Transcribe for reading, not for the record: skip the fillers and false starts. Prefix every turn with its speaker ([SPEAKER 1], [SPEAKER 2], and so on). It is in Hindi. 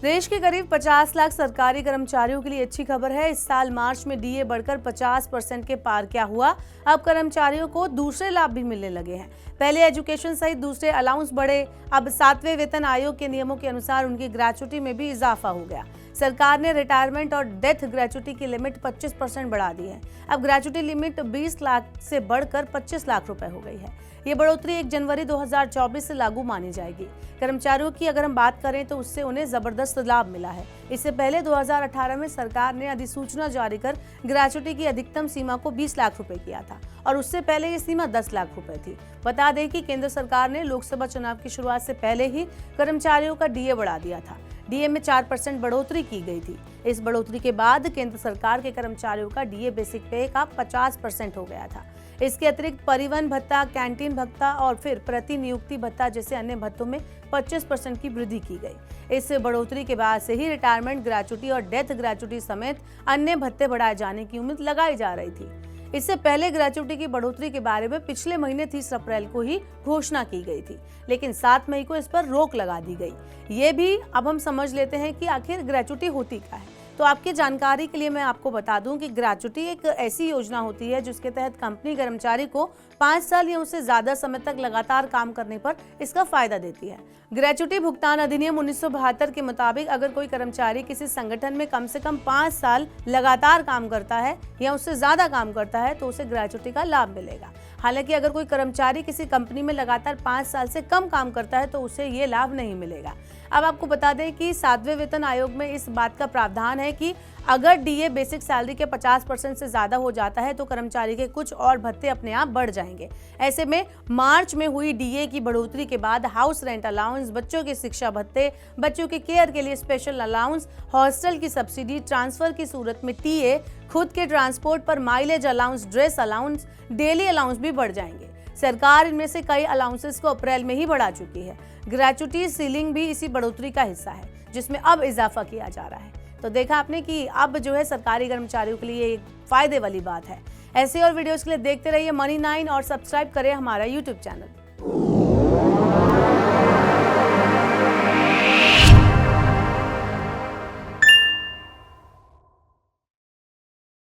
[SPEAKER 1] देश के करीब 50 लाख सरकारी कर्मचारियों के लिए अच्छी खबर है। इस साल मार्च में डीए बढ़कर 50% के पार क्या हुआ। अब कर्मचारियों को दूसरे लाभ भी मिलने लगे हैं। पहले एजुकेशन सहित दूसरे अलाउंस बढ़े। अब 7वें वेतन आयोग के नियमों के अनुसार उनकी ग्रेच्युटी में भी इजाफा हो गया। सरकार ने रिटायरमेंट और डेथ ग्रेच्युटी की लिमिट 25% बढ़ा दी है। अब ग्रेच्युटी लिमिट 20 लाख से बढ़कर 25 लाख रुपए हो गई है। ये बढ़ोतरी 1 जनवरी 2024 से लागू मानी जाएगी। कर्मचारियों की अगर हम बात करें तो उससे उन्हें जबरदस्त लाभ मिला है। इससे पहले 2018 में सरकार ने अधिसूचना जारी कर ग्रेच्युटी की अधिकतम सीमा को 20 लाख रुपए किया था और उससे पहले ये सीमा 10 लाख रुपए थी। बता दें कि केंद्र सरकार ने लोकसभा चुनाव की शुरुआत से पहले ही कर्मचारियों का डीए बढ़ा दिया था। डीए में 4% बढ़ोतरी की गई थी। इस बढ़ोतरी के बाद केंद्र सरकार के कर्मचारियों का डीए बेसिक पे का 50% हो गया था। इसके अतिरिक्त परिवहन भत्ता, कैंटीन भत्ता और फिर प्रति नियुक्ति भत्ता जैसे अन्य भत्तों में 25% की वृद्धि की गई। इस बढ़ोतरी के बाद से ही रिटायरमेंट ग्रेच्युटी और डेथ ग्रेच्युटी समेत अन्य भत्ते बढ़ाए जाने की उम्मीद लगाई जा रही थी। इससे पहले ग्रेच्युटी की बढ़ोतरी के बारे में पिछले महीने 30 अप्रैल को ही घोषणा की गई थी, लेकिन 7 मई को इस पर रोक लगा दी गई। ये भी अब हम समझ लेते हैं कि आखिर ग्रेच्युटी होती क्या है। तो आपकी जानकारी के लिए मैं आपको बता दूं कि ग्रेच्युटी एक ऐसी योजना होती है जिसके तहत कंपनी कर्मचारी को 5 साल या उससे ज्यादा समय तक लगातार काम करने पर इसका फायदा देती है। ग्रेच्युटी भुगतान अधिनियम 1972 के मुताबिक अगर कोई कर्मचारी किसी संगठन में कम से कम 5 साल लगातार काम करता है या उससे ज्यादा काम करता है तो उसे ग्रेच्युटी का लाभ मिलेगा। हालांकि अगर कोई कर्मचारी किसी कंपनी में लगातार 5 साल से कम काम करता है तो उसे ये लाभ नहीं मिलेगा। अब आपको बता दें कि 7वें वेतन आयोग में इस बात का प्रावधान है कि अगर डीए बेसिक सैलरी के 50% से ज्यादा हो जाता है तो कर्मचारी के कुछ और भत्ते अपने आप बढ़ जाएंगे। ऐसे में मार्च में हुई डीए की बढ़ोतरी के बाद हाउस रेंट अलाउंस, बच्चों के शिक्षा भत्ते, बच्चों के केयर के लिए स्पेशल अलाउंस, हॉस्टल की सब्सिडी, ट्रांसफर की सूरत में टीए, खुद के ट्रांसपोर्ट पर mileage allowance, dress allowance, daily allowance भी बढ़ जाएंगे। सरकार इनमें से कई अलाउंसेस को अप्रैल में ही बढ़ा चुकी है। ग्रेच्युटी सीलिंग भी इसी बढ़ोतरी का हिस्सा है जिसमें अब इजाफा किया जा रहा है। तो देखा आपने कि अब जो है सरकारी कर्मचारियों के लिए एक फायदे वाली बात है। ऐसे और वीडियोस के लिए देखते रहिए मनी 9 और सब्सक्राइब करें हमारा यूट्यूब चैनल।